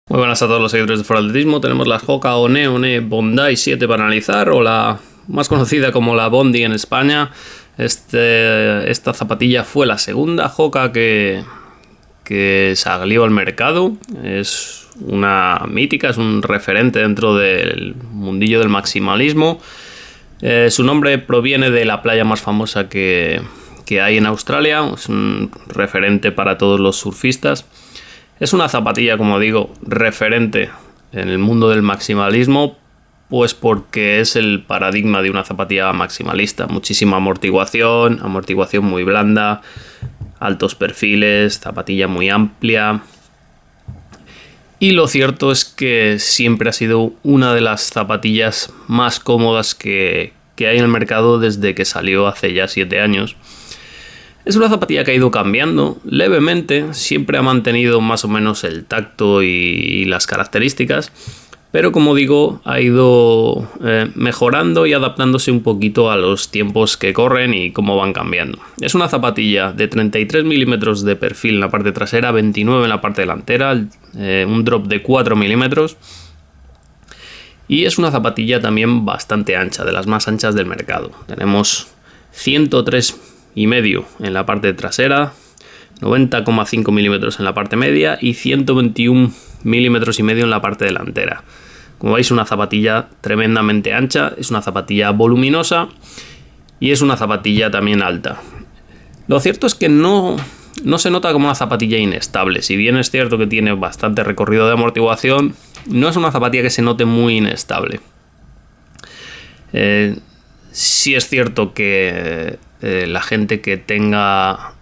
Muy buenas a todos los seguidores de For Atletismo. Tenemos la Hoka One Bondi 7 para analizar, o la más conocida como la Bondi en España. Esta zapatilla fue la segunda Hoka que salió al mercado. Es una mítica, es un referente dentro del mundillo del maximalismo. Su nombre proviene de la playa más famosa que hay en Australia. Es un referente para todos los surfistas. Es una zapatilla, como digo, referente en el mundo del maximalismo, pues porque es el paradigma de una zapatilla maximalista. Muchísima amortiguación muy blanda, altos perfiles, zapatilla muy amplia. Y lo cierto es que siempre ha sido una de las zapatillas más cómodas que hay en el mercado desde que salió hace ya 7 años. Es una zapatilla que ha ido cambiando levemente, siempre ha mantenido más o menos el tacto y las características, pero como digo, ha ido mejorando y adaptándose un poquito a los tiempos que corren y cómo van cambiando. Es una zapatilla de 33 milímetros de perfil en la parte trasera, 29 en la parte delantera, un drop de 4 milímetros. Y es una zapatilla también bastante ancha, de las más anchas del mercado. Tenemos 103 y medio en la parte trasera, 90,5 milímetros en la parte media y 121 milímetros y medio en la parte delantera. Como veis, una zapatilla tremendamente ancha, es una zapatilla voluminosa y es una zapatilla también alta. Lo cierto es que no se nota como una zapatilla inestable. Si bien es cierto que tiene bastante recorrido de amortiguación, no es una zapatilla que se note muy inestable. Sí es cierto que la gente que tenga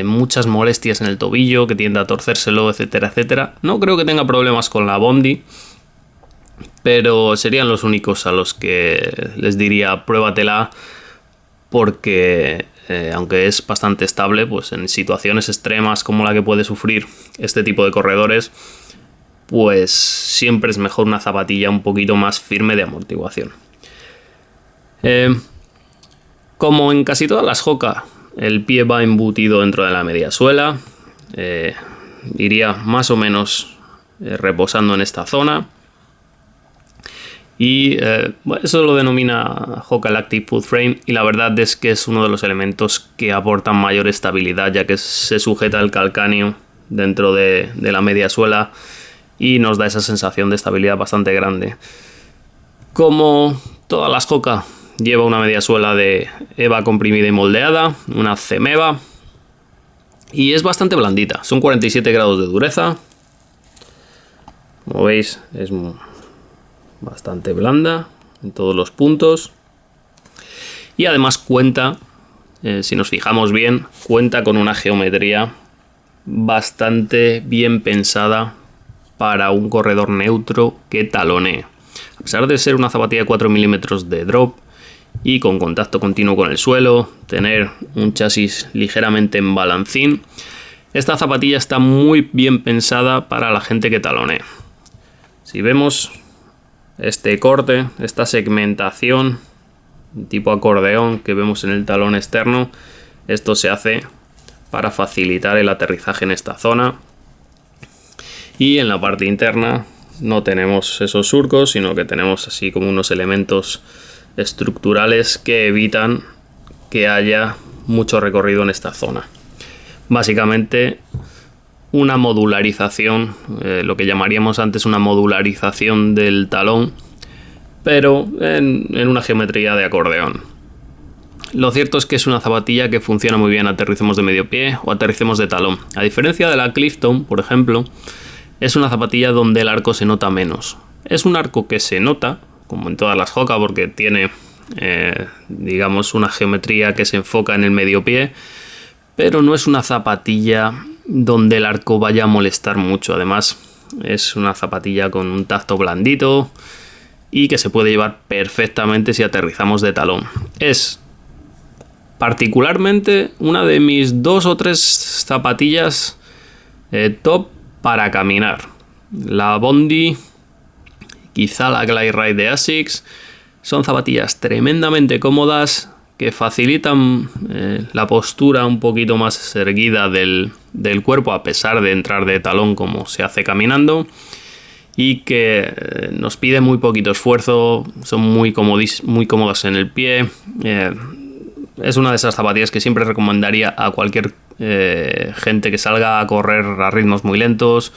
muchas molestias en el tobillo, que tienda a torcérselo, etcétera, etcétera, no creo que tenga problemas con la Bondi, pero serían los únicos a los que les diría pruébatela, porque aunque es bastante estable, pues en situaciones extremas como la que puede sufrir este tipo de corredores, pues siempre es mejor una zapatilla un poquito más firme de amortiguación. Como en casi todas las Hoka, el pie va embutido dentro de la media suela, iría más o menos reposando en esta zona, y eso lo denomina Hoka Active Foot Frame, y la verdad es que es uno de los elementos que aportan mayor estabilidad, ya que se sujeta el calcáneo dentro de la media suela y nos da esa sensación de estabilidad bastante grande. Como todas las Hoka, lleva una media suela de EVA comprimida y moldeada, una CEMEVA, y es bastante blandita. Son 47 grados de dureza. Como veis, es bastante blanda en todos los puntos. Y además cuenta, si nos fijamos bien, cuenta con una geometría bastante bien pensada para un corredor neutro que talonee. A pesar de ser una zapatilla de 4 milímetros de drop y con contacto continuo con el suelo, tener un chasis ligeramente en balancín, esta zapatilla está muy bien pensada para la gente que talonea. Si vemos este corte, esta segmentación tipo acordeón que vemos en el talón externo, esto se hace para facilitar el aterrizaje en esta zona. Y en la parte interna no tenemos esos surcos, sino que tenemos así como unos elementos estructurales que evitan que haya mucho recorrido en esta zona. Básicamente una modularización, lo que llamaríamos antes una modularización del talón, pero en una geometría de acordeón. Lo cierto es que es una zapatilla que funciona muy bien aterricemos de medio pie o aterricemos de talón. A diferencia de la Clifton, por ejemplo, es una zapatilla donde el arco se nota menos. Es un arco que se nota, como en todas las Hoka, porque tiene digamos una geometría que se enfoca en el medio pie, pero no es una zapatilla donde el arco vaya a molestar mucho. Además, es una zapatilla con un tacto blandito y que se puede llevar perfectamente si aterrizamos de talón. Es particularmente una de mis 2 o 3 zapatillas top para caminar. La Bondi, quizá la Glide Ride de Asics, son zapatillas tremendamente cómodas que facilitan la postura un poquito más erguida del cuerpo, a pesar de entrar de talón como se hace caminando, y que nos pide muy poquito esfuerzo, son muy cómodas en el pie. Es una de esas zapatillas que siempre recomendaría a cualquier gente que salga a correr a ritmos muy lentos,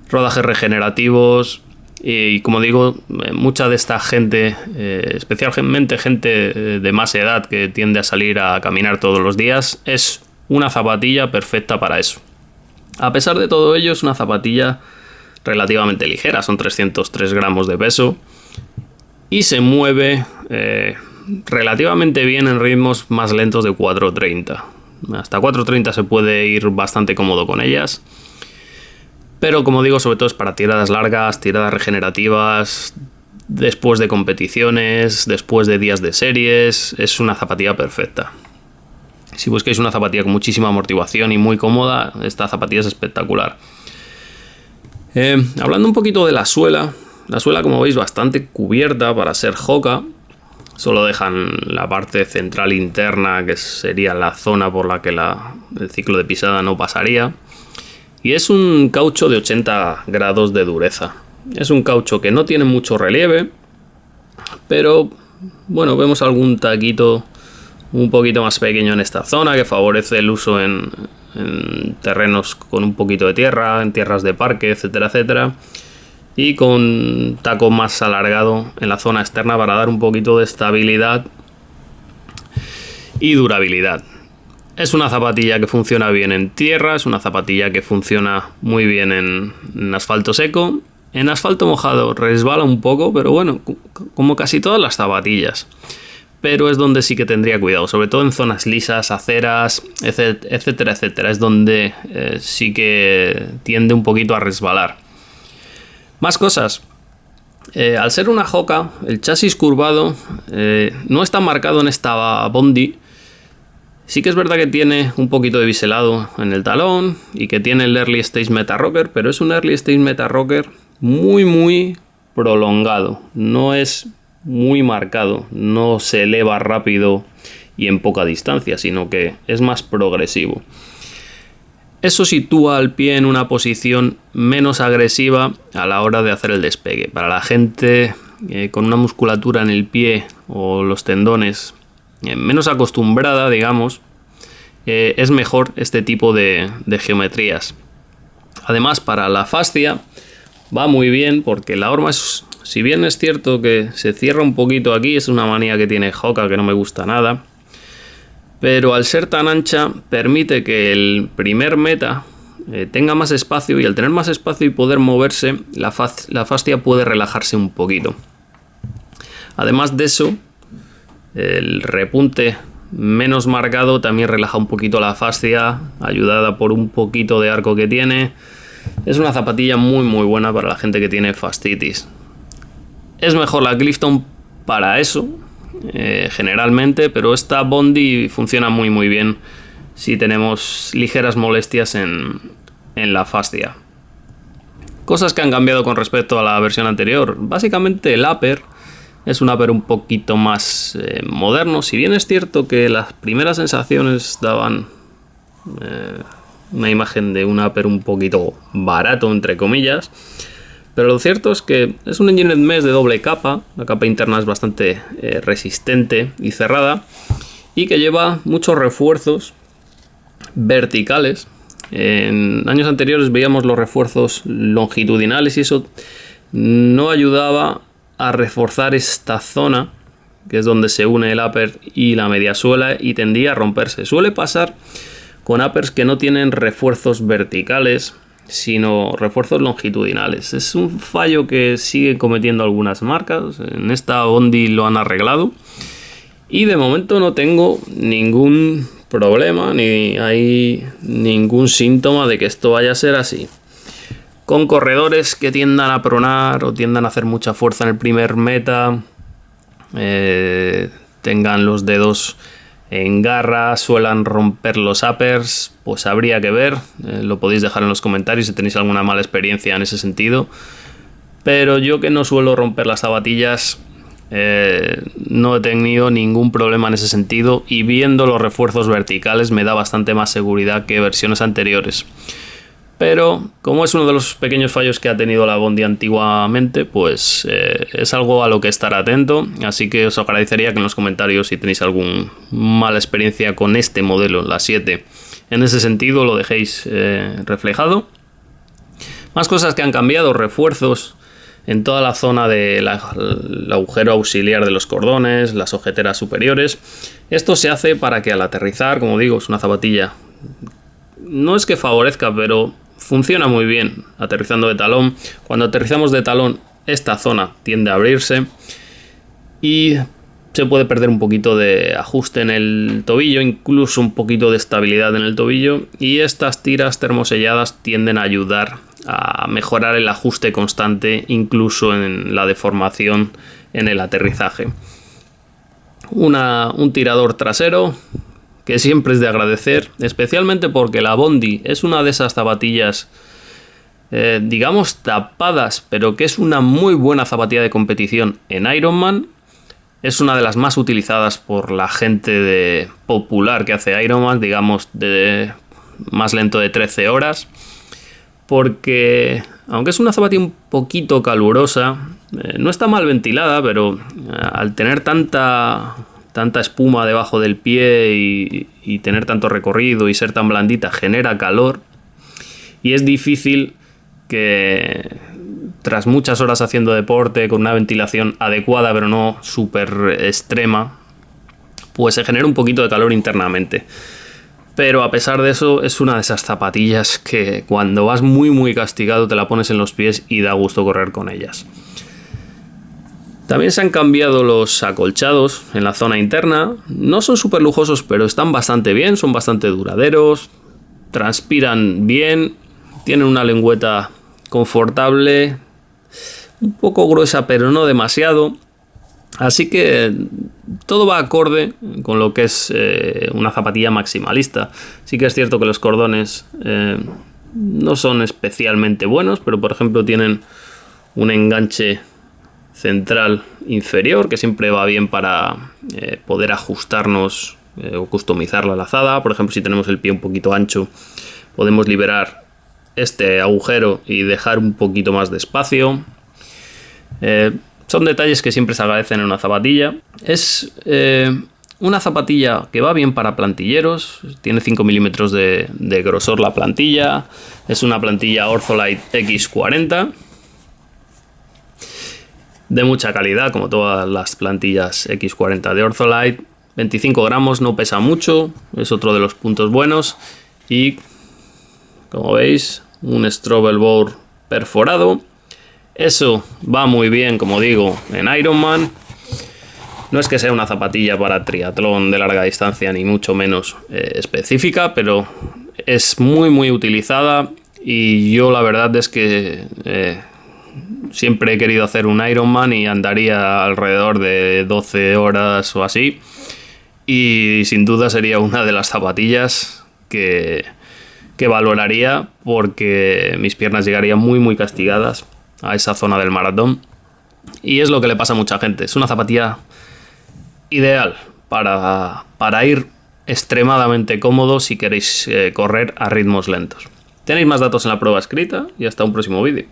rodajes regenerativos. Y como digo, mucha de esta gente, especialmente gente de más edad que tiende a salir a caminar todos los días, es una zapatilla perfecta para eso. A pesar de todo ello, es una zapatilla relativamente ligera, son 303 gramos de peso y se mueve relativamente bien en ritmos más lentos de 4.30. Hasta 4.30 se puede ir bastante cómodo con ellas. Pero como digo, sobre todo es para tiradas largas, tiradas regenerativas, después de competiciones, después de días de series. Es una zapatilla perfecta. Si busquáis una zapatilla con muchísima amortiguación y muy cómoda, esta zapatilla es espectacular. Hablando un poquito de la suela, como veis bastante cubierta para ser Hoka. Solo dejan la parte central interna, que sería la zona por la que el ciclo de pisada no pasaría. Y es un caucho de 80 grados de dureza. Es un caucho que no tiene mucho relieve, pero bueno, vemos algún taquito un poquito más pequeño en esta zona que favorece el uso en terrenos con un poquito de tierra, en tierras de parque, etcétera, etcétera. Y con taco más alargado en la zona externa para dar un poquito de estabilidad y durabilidad. Es una zapatilla que funciona bien en tierra, es una zapatilla que funciona muy bien en asfalto seco. En asfalto mojado resbala un poco, pero bueno, como casi todas las zapatillas. Pero es donde sí que tendría cuidado, sobre todo en zonas lisas, aceras, etcétera, etcétera. Es donde sí que tiende un poquito a resbalar. Más cosas. Al ser una Hoka, el chasis curvado no está marcado en esta Bondi. Sí que es verdad que tiene un poquito de biselado en el talón y que tiene el Early Stage Meta Rocker, pero es un Early Stage Meta Rocker muy prolongado. No es muy marcado, no se eleva rápido y en poca distancia, sino que es más progresivo. Eso sitúa al pie en una posición menos agresiva a la hora de hacer el despegue. Para la gente con una musculatura en el pie o los tendones menos acostumbrada, digamos, es mejor este tipo de geometrías. Además, para la fascia va muy bien porque la horma es, si bien es cierto que se cierra un poquito aquí, es una manía que tiene Hoka que no me gusta nada, pero al ser tan ancha permite que el primer meta tenga más espacio, y al tener más espacio y poder moverse, la fascia puede relajarse un poquito. Además de eso, el repunte menos marcado también relaja un poquito la fascia, ayudada por un poquito de arco que tiene. Es una zapatilla muy buena para la gente que tiene fascitis. Es mejor la Clifton para eso, generalmente, pero esta Bondi funciona muy bien si tenemos ligeras molestias en la fascia. Cosas que han cambiado con respecto a la versión anterior. Básicamente el upper es un upper un poquito más moderno. Si bien es cierto que las primeras sensaciones daban una imagen de un upper un poquito barato, entre comillas, pero lo cierto es que es un Engineered Mesh de doble capa. La capa interna es bastante resistente y cerrada, y que lleva muchos refuerzos verticales. En años anteriores veíamos los refuerzos longitudinales y eso no ayudaba a reforzar esta zona, que es donde se une el upper y la mediasuela, y tendía a romperse. Suele pasar con uppers que no tienen refuerzos verticales, sino refuerzos longitudinales. Es un fallo que siguen cometiendo algunas marcas. En esta Bondi lo han arreglado y de momento no tengo ningún problema ni hay ningún síntoma de que esto vaya a ser así. Con corredores que tiendan a pronar o tiendan a hacer mucha fuerza en el primer meta, tengan los dedos en garra, suelan romper los uppers, pues habría que ver. Lo podéis dejar en los comentarios si tenéis alguna mala experiencia en ese sentido. Pero yo, que no suelo romper las zapatillas, no he tenido ningún problema en ese sentido, y viendo los refuerzos verticales me da bastante más seguridad que versiones anteriores. Pero como es uno de los pequeños fallos que ha tenido la Bondi antiguamente, pues es algo a lo que estar atento. Así que os agradecería que en los comentarios, si tenéis alguna mala experiencia con este modelo, la 7, en ese sentido lo dejéis reflejado. Más cosas que han cambiado: refuerzos en toda la zona del agujero auxiliar de los cordones, las ojeteras superiores. Esto se hace para que al aterrizar, como digo, es una zapatilla, no es que favorezca, pero funciona muy bien aterrizando de talón. Cuando aterrizamos de talón, esta zona tiende a abrirse y se puede perder un poquito de ajuste en el tobillo, incluso un poquito de estabilidad en el tobillo, y estas tiras termoselladas tienden a ayudar a mejorar el ajuste constante, incluso en la deformación en el aterrizaje. Un tirador trasero que siempre es de agradecer, especialmente porque la Bondi es una de esas zapatillas, digamos, tapadas, pero que es una muy buena zapatilla de competición en Ironman. Es una de las más utilizadas por la gente popular que hace Ironman, digamos, de más lento de 13 horas. Porque, aunque es una zapatilla un poquito calurosa, no está mal ventilada, pero al tener tanta espuma debajo del pie y tener tanto recorrido y ser tan blandita, genera calor, y es difícil que tras muchas horas haciendo deporte con una ventilación adecuada pero no súper extrema, pues se genera un poquito de calor internamente. Pero a pesar de eso, es una de esas zapatillas que cuando vas muy castigado te la pones en los pies y da gusto correr con ellas. También se han cambiado los acolchados en la zona interna. No son súper lujosos, pero están bastante bien, son bastante duraderos, transpiran bien, tienen una lengüeta confortable, un poco gruesa pero no demasiado. Así que todo va acorde con lo que es una zapatilla maximalista. Sí que es cierto que los cordones no son especialmente buenos, pero por ejemplo tienen un enganche central inferior que siempre va bien para poder ajustarnos o customizar la lazada. Por ejemplo, si tenemos el pie un poquito ancho, podemos liberar este agujero y dejar un poquito más de espacio. Son detalles que siempre se agradecen en una zapatilla. Es una zapatilla que va bien para plantilleros. Tiene 5 milímetros de grosor la plantilla. Es una plantilla Ortholite X40. De mucha calidad, como todas las plantillas X40 de Ortholite. 25 gramos, no pesa mucho. Es otro de los puntos buenos. Y, como veis, un Strobel Bore perforado. Eso va muy bien, como digo, en Ironman. No es que sea una zapatilla para triatlón de larga distancia, ni mucho menos específica, pero es muy utilizada. Y yo la verdad es que siempre he querido hacer un Ironman y andaría alrededor de 12 horas o así. Y sin duda sería una de las zapatillas que valoraría, porque mis piernas llegarían muy castigadas a esa zona del maratón, y es lo que le pasa a mucha gente. Es una zapatilla ideal para ir extremadamente cómodo si queréis correr a ritmos lentos. Tenéis más datos en la prueba escrita y hasta un próximo vídeo.